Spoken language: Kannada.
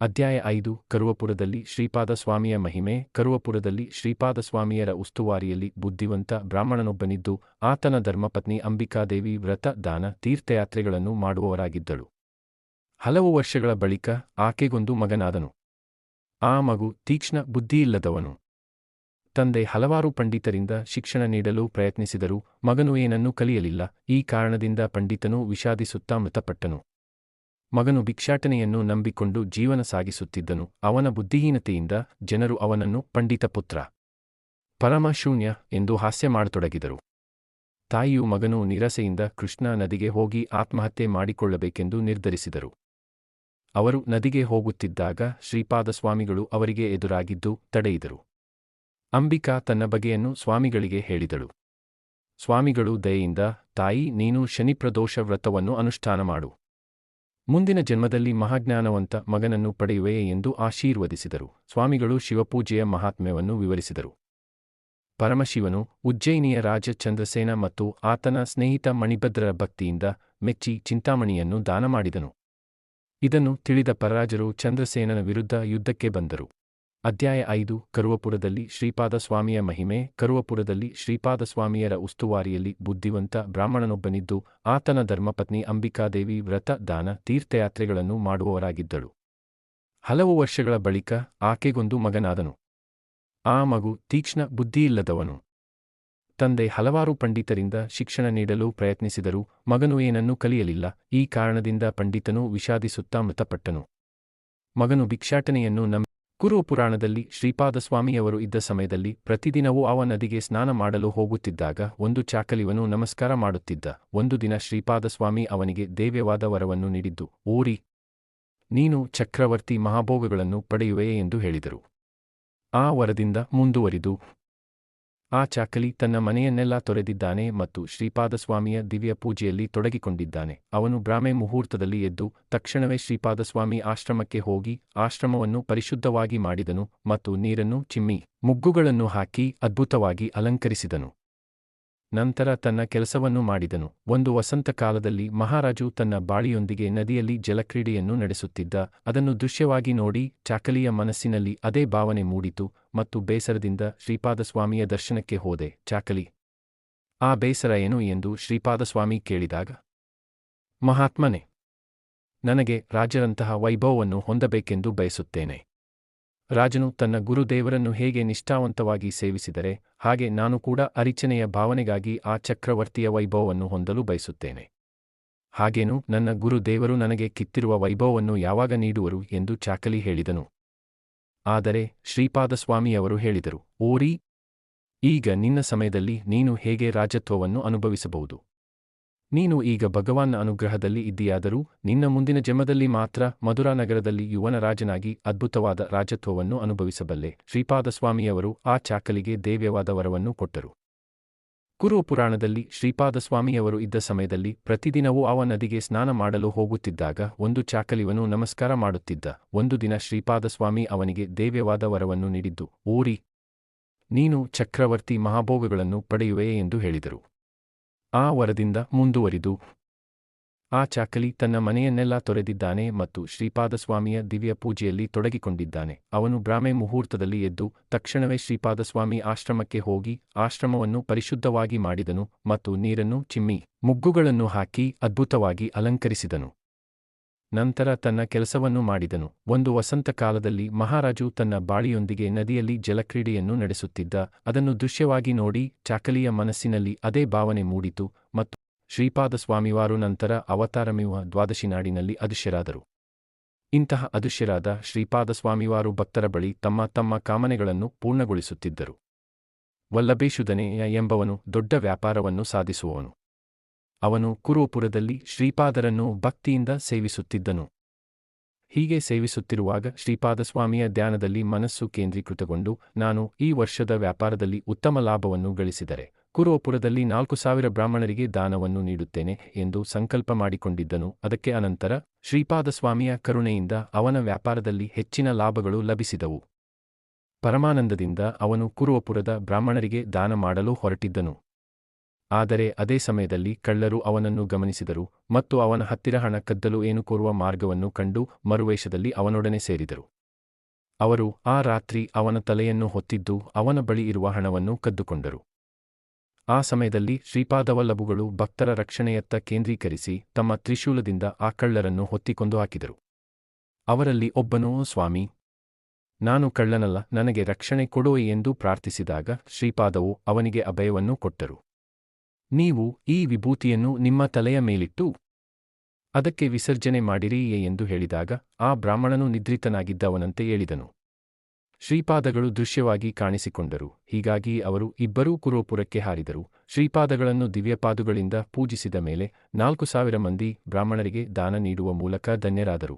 ಅಧ್ಯಾಯ 5 ಕರುವಪುರದಲ್ಲಿ ಶ್ರೀಪಾದ ಸ್ವಾಮಿಯ ಮಹಿಮೆ. ಕರುವಪುರದಲ್ಲಿ ಶ್ರೀಪಾದ ಸ್ವಾಮಿಯರ ಉಸ್ತುವಾರಿಯಲ್ಲಿ ಬುದ್ಧಿವಂತ ಬ್ರಾಹ್ಮಣನೊಬ್ಬನಿದ್ದು, ಆತನ ಧರ್ಮಪತ್ನಿ ಅಂಬಿಕಾದೇವಿ ವ್ರತ, ದಾನ, ತೀರ್ಥಯಾತ್ರೆಗಳನ್ನು ಮಾಡುವವರಾಗಿದ್ದಳು. ಹಲವು ವರ್ಷಗಳ ಬಳಿಕ ಆಕೆಗೊಂದು ಮಗನಾದನು. ಆ ಮಗು ತೀಕ್ಷ್ಣ ಬುದ್ಧಿಯಿಲ್ಲದವನು. ತಂದೆ ಹಲವಾರು ಪಂಡಿತರಿಂದ ಶಿಕ್ಷಣ ನೀಡಲು ಪ್ರಯತ್ನಿಸಿದರೂ ಮಗನು ಏನನ್ನೂ ಕಲಿಯಲಿಲ್ಲ. ಈ ಕಾರಣದಿಂದ ಪಂಡಿತನು ವಿಷಾದಿಸುತ್ತಾ ಮೃತಪಟ್ಟನು. ಮಗನು ಭಿಕ್ಷಾಟನೆಯನ್ನು ನಂಬಿಕೊಂಡು ಜೀವನ ಸಾಗಿಸುತ್ತಿದ್ದನು. ಅವನ ಬುದ್ಧಿಹೀನತೆಯಿಂದ ಜನರು ಅವನನ್ನು ಪಂಡಿತಪುತ್ರ, ಪರಮಶೂನ್ಯ ಎಂದು ಹಾಸ್ಯ ಮಾಡತೊಡಗಿದರು. ತಾಯಿಯು ಮಗನು ನಿರಾಸೆಯಿಂದ ಕೃಷ್ಣಾ ನದಿಗೆ ಹೋಗಿ ಆತ್ಮಹತ್ಯೆ ಮಾಡಿಕೊಳ್ಳಬೇಕೆಂದು ನಿರ್ಧರಿಸಿದರು. ಅವರು ನದಿಗೆ ಹೋಗುತ್ತಿದ್ದಾಗ ಶ್ರೀಪಾದ ಸ್ವಾಮಿಗಳು ಅವರಿಗೆ ಎದುರಾಗಿದ್ದು ತಡೆಯಿದರು. ಅಂಬಿಕಾ ತನ್ನ ಬಗೆಯನ್ನು ಸ್ವಾಮಿಗಳಿಗೆ ಹೇಳಿದಳು. ಸ್ವಾಮಿಗಳು ದಯೆಯಿಂದ, ತಾಯಿ, ನೀನು ಶನಿಪ್ರದೋಷ ವ್ರತವನ್ನು ಅನುಷ್ಠಾನ ಮಾಡು. ಮುಂದಿನ ಜನ್ಮದಲ್ಲಿ ಮಹಾಜ್ಞಾನವಂತ ಮಗನನ್ನು ಪಡೆಯುವೆಯೇ ಎಂದು ಆಶೀರ್ವದಿಸಿದರು. ಸ್ವಾಮಿಗಳು ಶಿವಪೂಜೆಯ ಮಹಾತ್ಮ್ಯವನ್ನು ವಿವರಿಸಿದರು. ಪರಮಶಿವನು ಉಜ್ಜಯಿನಿಯ ರಾಜ ಚಂದ್ರಸೇನ ಮತ್ತು ಆತನ ಸ್ನೇಹಿತ ಮಣಿಭದ್ರರ ಭಕ್ತಿಯಿಂದ ಮೆಚ್ಚಿ ಚಿಂತಾಮಣಿಯನ್ನು ದಾನ ಮಾಡಿದನು. ಇದನ್ನು ತಿಳಿದ ಪರರಾಜರು ಚಂದ್ರಸೇನನ ವಿರುದ್ಧ ಯುದ್ಧಕ್ಕೆ ಬಂದರು. ಅಧ್ಯಾಯ 5 ಕರುವಪುರದಲ್ಲಿ ಶ್ರೀಪಾದ ಸ್ವಾಮಿಯ ಮಹಿಮೆ. ಕರುವಪುರದಲ್ಲಿ ಶ್ರೀಪಾದ ಸ್ವಾಮಿಯರ ಉಸ್ತುವಾರಿಯಲ್ಲಿ ಬುದ್ಧಿವಂತ ಬ್ರಾಹ್ಮಣನೊಬ್ಬನಿದ್ದು, ಆತನ ಧರ್ಮಪತ್ನಿ ಅಂಬಿಕಾದೇವಿ ವ್ರತ, ದಾನ, ತೀರ್ಥಯಾತ್ರೆಗಳನ್ನು ಮಾಡುವವರಾಗಿದ್ದಳು. ಹಲವು ವರ್ಷಗಳ ಬಳಿಕ ಆಕೆಗೊಂದು ಮಗನಾದನು. ಆ ಮಗು ತೀಕ್ಷ್ಣ ಬುದ್ಧಿಯಿಲ್ಲದವನು. ತಂದೆ ಹಲವಾರು ಪಂಡಿತರಿಂದ ಶಿಕ್ಷಣ ನೀಡಲು ಪ್ರಯತ್ನಿಸಿದರೂ ಮಗನು ಏನನ್ನೂ ಕಲಿಯಲಿಲ್ಲ. ಈ ಕಾರಣದಿಂದ ಪಂಡಿತನು ವಿಷಾದಿಸುತ್ತಾ ಮೃತಪಟ್ಟನು. ಮಗನು ಭಿಕ್ಷಾಟನೆಯನ್ನು ನಂಬಿ ಕುರುಪುರಾಣದಲ್ಲಿ ಶ್ರೀಪಾದಸ್ವಾಮಿಯವರು ಇದ್ದ ಸಮಯದಲ್ಲಿ ಪ್ರತಿದಿನವೂ ಅವ ನದಿಗೆ ಸ್ನಾನ ಮಾಡಲು ಹೋಗುತ್ತಿದ್ದಾಗ ಒಂದು ಚಾಕಲಿವನು ನಮಸ್ಕಾರ ಮಾಡುತ್ತಿದ್ದ. ಒಂದು ದಿನ ಶ್ರೀಪಾದಸ್ವಾಮಿ ಅವನಿಗೆ ದೇವ್ಯವಾದ ವರವನ್ನು ನೀಡಿದ್ದು, ಓರಿ, ನೀನು ಚಕ್ರವರ್ತಿ ಮಹಾಭೋಗಗಳನ್ನು ಪಡೆಯುವೆಯೇ ಎಂದು ಹೇಳಿದರು. ಆ ವರದಿಂದ ಮುಂದುವರಿದು ಆ ಚಾಕಲಿ ತನ್ನ ಮನೆಯನ್ನೆಲ್ಲ ತೊರೆದಿದ್ದಾನೆ ಮತ್ತು ಶ್ರೀಪಾದಸ್ವಾಮಿಯ ದಿವ್ಯ ಪೂಜೆಯಲ್ಲಿ ತೊಡಗಿಕೊಂಡಿದ್ದಾನೆ. ಅವನು ಬ್ರಾಹ್ಮೆ ಮುಹೂರ್ತದಲ್ಲಿ ಎದ್ದು ತಕ್ಷಣವೇ ಶ್ರೀಪಾದಸ್ವಾಮಿ ಆಶ್ರಮಕ್ಕೆ ಹೋಗಿ ಆಶ್ರಮವನ್ನು ಪರಿಶುದ್ಧವಾಗಿ ಮಾಡಿದನು ಮತ್ತು ನೀರನ್ನು ಚಿಮ್ಮಿ ಮುಗ್ಗುಗಳನ್ನು ಹಾಕಿ ಅದ್ಭುತವಾಗಿ ಅಲಂಕರಿಸಿದನು. ನಂತರ ತನ್ನ ಕೆಲಸವನ್ನು ಮಾಡಿದನು. ಒಂದು ವಸಂತಕಾಲದಲ್ಲಿ ಮಹಾರಾಜು ತನ್ನ ಬಾಳಿಯೊಂದಿಗೆ ನದಿಯಲ್ಲಿ ಜಲಕ್ರೀಡೆಯನ್ನು ನಡೆಸುತ್ತಿದ್ದ. ಅದನ್ನು ದೃಶ್ಯವಾಗಿ ನೋಡಿ ಚಾಕಲಿಯ ಮನಸ್ಸಿನಲ್ಲಿ ಅದೇ ಭಾವನೆ ಮೂಡಿತು ಮತ್ತು ಬೇಸರದಿಂದ ಶ್ರೀಪಾದಸ್ವಾಮಿಯ ದರ್ಶನಕ್ಕೆ ಹೋದೆ. ಚಾಕಲಿ, ಆ ಬೇಸರ ಏನು ಎಂದು ಶ್ರೀಪಾದಸ್ವಾಮಿ ಕೇಳಿದಾಗ, ಮಹಾತ್ಮನೇ, ನನಗೆ ರಾಜರಂತಹ ವೈಭವವನ್ನು ಹೊಂದಬೇಕೆಂದು ಬಯಸುತ್ತೇನೆ. ರಾಜನು ತನ್ನ ಗುರುದೇವರನ್ನು ಹೇಗೆ ನಿಷ್ಠಾವಂತವಾಗಿ ಸೇವಿಸಿದರೆ ಹಾಗೆ ನಾನು ಕೂಡ ಅರಿಚನೆಯ ಭಾವನೆಗಾಗಿ ಆ ಚಕ್ರವರ್ತಿಯ ವೈಭವವನ್ನು ಹೊಂದಲು ಬಯಸುತ್ತೇನೆ. ಹಾಗೇನು ನನ್ನ ಗುರುದೇವರು ನನಗೆ ಕಿತ್ತಿರುವ ವೈಭವವನ್ನು ಯಾವಾಗ ನೀಡುವರು ಎಂದು ಚಾಕಲಿ ಹೇಳಿದನು. ಆದರೆ ಶ್ರೀಪಾದಸ್ವಾಮಿಯವರು ಹೇಳಿದರು, ಓರಿ, ಈಗ ನಿನ್ನ ಸಮಯದಲ್ಲಿ ನೀನು ಹೇಗೆ ರಾಜತ್ವವನ್ನು ಅನುಭವಿಸಬಹುದು? ನೀನು ಈಗ ಭಗವಾನ್ನ ಅನುಗ್ರಹದಲ್ಲಿ ಇದ್ದೀಯಾದರೂ ನಿನ್ನ ಮುಂದಿನ ಜನ್ಮದಲ್ಲಿ ಮಾತ್ರ ಮಧುರಾ ನಗರದಲ್ಲಿ ಯುವನ ರಾಜನಾಗಿ ಅದ್ಭುತವಾದ ರಾಜತ್ವವನ್ನು ಅನುಭವಿಸಬಲ್ಲೆ. ಶ್ರೀಪಾದಸ್ವಾಮಿಯವರು ಆ ಚಾಕಲಿಗೆ ದೇವ್ಯವಾದ ವರವನ್ನು ಕೊಟ್ಟರು. ಕುರುಪುರಾಣದಲ್ಲಿ ಶ್ರೀಪಾದಸ್ವಾಮಿಯವರು ಇದ್ದ ಸಮಯದಲ್ಲಿ ಪ್ರತಿದಿನವೂ ಅವ ನದಿಗೆ ಸ್ನಾನ ಮಾಡಲು ಹೋಗುತ್ತಿದ್ದಾಗ ಒಂದು ಚಾಕಲಿವನು ನಮಸ್ಕಾರ ಮಾಡುತ್ತಿದ್ದ. ಒಂದು ದಿನ ಶ್ರೀಪಾದಸ್ವಾಮಿ ಅವನಿಗೆ ದೇವ್ಯವಾದ ವರವನ್ನು ನೀಡಿದ್ದು, ಓರಿ, ನೀನು ಚಕ್ರವರ್ತಿ ಮಹಾಭೋಗಗಳನ್ನು ಪಡೆಯುವೆಯೇ ಎಂದು ಹೇಳಿದರು. ಆ ವರದಿಂದ ಮುಂದುವರಿದು ಆ ಚಾಕಲಿ ತನ್ನ ಮನೆಯನ್ನೆಲ್ಲ ತೊರೆದಿದ್ದಾನೆ ಮತ್ತು ಶ್ರೀಪಾದಸ್ವಾಮಿಯ ದಿವ್ಯ ಪೂಜೆಯಲ್ಲಿ ತೊಡಗಿಕೊಂಡಿದ್ದಾನೆ. ಅವನು ಬ್ರಾಹ್ಮೆ ಮುಹೂರ್ತದಲ್ಲಿ ಎದ್ದು ತಕ್ಷಣವೇ ಶ್ರೀಪಾದಸ್ವಾಮಿ ಆಶ್ರಮಕ್ಕೆ ಹೋಗಿ ಆಶ್ರಮವನ್ನು ಪರಿಶುದ್ಧವಾಗಿ ಮಾಡಿದನು ಮತ್ತು ನೀರನ್ನು ಚಿಮ್ಮಿ ಮುಗ್ಗುಗಳನ್ನು ಹಾಕಿ ಅದ್ಭುತವಾಗಿ ಅಲಂಕರಿಸಿದನು. ನಂತರ ತನ್ನ ಕೆಲಸವನ್ನು ಮಾಡಿದನು. ಒಂದು ವಸಂತಕಾಲದಲ್ಲಿ ಮಹಾರಾಜು ತನ್ನ ಬಾಳಿಯೊಂದಿಗೆ ನದಿಯಲ್ಲಿ ಜಲಕ್ರೀಡೆಯನ್ನು ನಡೆಸುತ್ತಿದ್ದ. ಅದನ್ನು ದೃಶ್ಯವಾಗಿ ನೋಡಿ ಚಾಕಲಿಯ ಮನಸ್ಸಿನಲ್ಲಿ ಅದೇ ಭಾವನೆ ಮೂಡಿತು ಮತ್ತು ಶ್ರೀಪಾದಸ್ವಾಮಿವಾರು ನಂತರ ಅವತಾರಮಿವ ದ್ವಾದಶಿ ನಾಡಿನಲ್ಲಿ ಅದೃಶ್ಯರಾದರು. ಇಂತಹ ಅದೃಶ್ಯರಾದ ಶ್ರೀಪಾದಸ್ವಾಮಿವಾರು ಭಕ್ತರ ಬಳಿ ತಮ್ಮ ತಮ್ಮ ಕಾಮನೆಗಳನ್ನು ಪೂರ್ಣಗೊಳಿಸುತ್ತಿದ್ದರು. ವಲ್ಲಭೇಶುಧನೆಯ ಎಂಬವನು ದೊಡ್ಡ ವ್ಯಾಪಾರವನ್ನು ಸಾಧಿಸುವವನು. ಅವನು ಕುರುಪುರದಲ್ಲಿ ಶ್ರೀಪಾದರನ್ನು ಭಕ್ತಿಯಿಂದ ಸೇವಿಸುತ್ತಿದ್ದನು. ಹೀಗೆ ಸೇವಿಸುತ್ತಿರುವಾಗ ಶ್ರೀಪಾದಸ್ವಾಮಿಯ ಧ್ಯಾನದಲ್ಲಿ ಮನಸ್ಸು ಕೇಂದ್ರೀಕೃತಗೊಂಡು, ನಾನು ಈ ವರ್ಷದ ವ್ಯಾಪಾರದಲ್ಲಿ ಉತ್ತಮ ಲಾಭವನ್ನು ಗಳಿಸಿದರೆ ಕುರುಪುರದಲ್ಲಿ 4,000 ಬ್ರಾಹ್ಮಣರಿಗೆ ದಾನವನ್ನು ನೀಡುತ್ತೇನೆ ಎಂದು ಸಂಕಲ್ಪ ಮಾಡಿಕೊಂಡಿದ್ದನು. ಅದಕ್ಕೆ ಅನಂತರ ಶ್ರೀಪಾದಸ್ವಾಮಿಯ ಕರುಣೆಯಿಂದ ಅವನ ವ್ಯಾಪಾರದಲ್ಲಿ ಹೆಚ್ಚಿನ ಲಾಭಗಳು ಲಭಿಸಿದವು. ಪರಮಾನಂದದಿಂದ ಅವನು ಕುರುಪುರದ ಬ್ರಾಹ್ಮಣರಿಗೆ ದಾನ ಮಾಡಲು ಹೊರಟಿದ್ದನು. ಆದರೆ ಅದೇ ಸಮಯದಲ್ಲಿ ಕಳ್ಳರು ಅವನನ್ನು ಗಮನಿಸಿದರು ಮತ್ತು ಅವನ ಹತ್ತಿರ ಹಣ ಕದ್ದಲು ಏನು ಕೋರುವ ಮಾರ್ಗವನ್ನು ಕಂಡು ಮರುವೇಷದಲ್ಲಿ ಅವನೊಡನೆ ಸೇರಿದರು. ಅವರು ಆ ರಾತ್ರಿ ಅವನ ತಲೆಯನ್ನು ಹೊತ್ತಿದ್ದು ಅವನ ಬಳಿ ಇರುವ ಹಣವನ್ನು ಕದ್ದುಕೊಂಡರು. ಆ ಸಮಯದಲ್ಲಿ ಶ್ರೀಪಾದವಲ್ಲಭುಗಳು ಭಕ್ತರ ರಕ್ಷಣೆಯತ್ತ ಕೇಂದ್ರೀಕರಿಸಿ ತಮ್ಮ ತ್ರಿಶೂಲದಿಂದ ಆ ಕಳ್ಳರನ್ನು ಹೊತ್ತಿಕೊಂದು ಹಾಕಿದರು. ಅವರಲ್ಲಿ ಒಬ್ಬನು, ಸ್ವಾಮಿ, ನಾನು ಕಳ್ಳನಲ್ಲ, ನನಗೆ ರಕ್ಷಣೆ ಕೊಡು ಎಂದು ಪ್ರಾರ್ಥಿಸಿದಾಗ ಶ್ರೀಪಾದವು ಅವನಿಗೆ ಅಭಯವನ್ನು ಕೊಟ್ಟರು. ನೀವು ಈ ವಿಭೂತಿಯನ್ನು ನಿಮ್ಮ ತಲೆಯ ಮೇಲಿಟ್ಟು ಅದಕ್ಕೆ ವಿಸರ್ಜನೆ ಮಾಡಿರಿ ಎಂದು ಹೇಳಿದಾಗ ಆ ಬ್ರಾಹ್ಮಣನು ನಿದ್ರಿತನಾಗಿದ್ದವನಂತೆ ಹೇಳಿದನು. ಶ್ರೀಪಾದಗಳು ದೃಶ್ಯವಾಗಿ ಕಾಣಿಸಿಕೊಂಡರು. ಹೀಗಾಗಿ ಅವರು ಇಬ್ಬರೂ ಕುರುಪುರಕ್ಕೆ ಹಾರಿದರು. ಶ್ರೀಪಾದಗಳನ್ನು ದಿವ್ಯಪಾದುಗಳಿಂದ ಪೂಜಿಸಿದ ಮೇಲೆ 4000 ಮಂದಿ ಬ್ರಾಹ್ಮಣರಿಗೆ ದಾನ ನೀಡುವ ಮೂಲಕ ಧನ್ಯರಾದರು.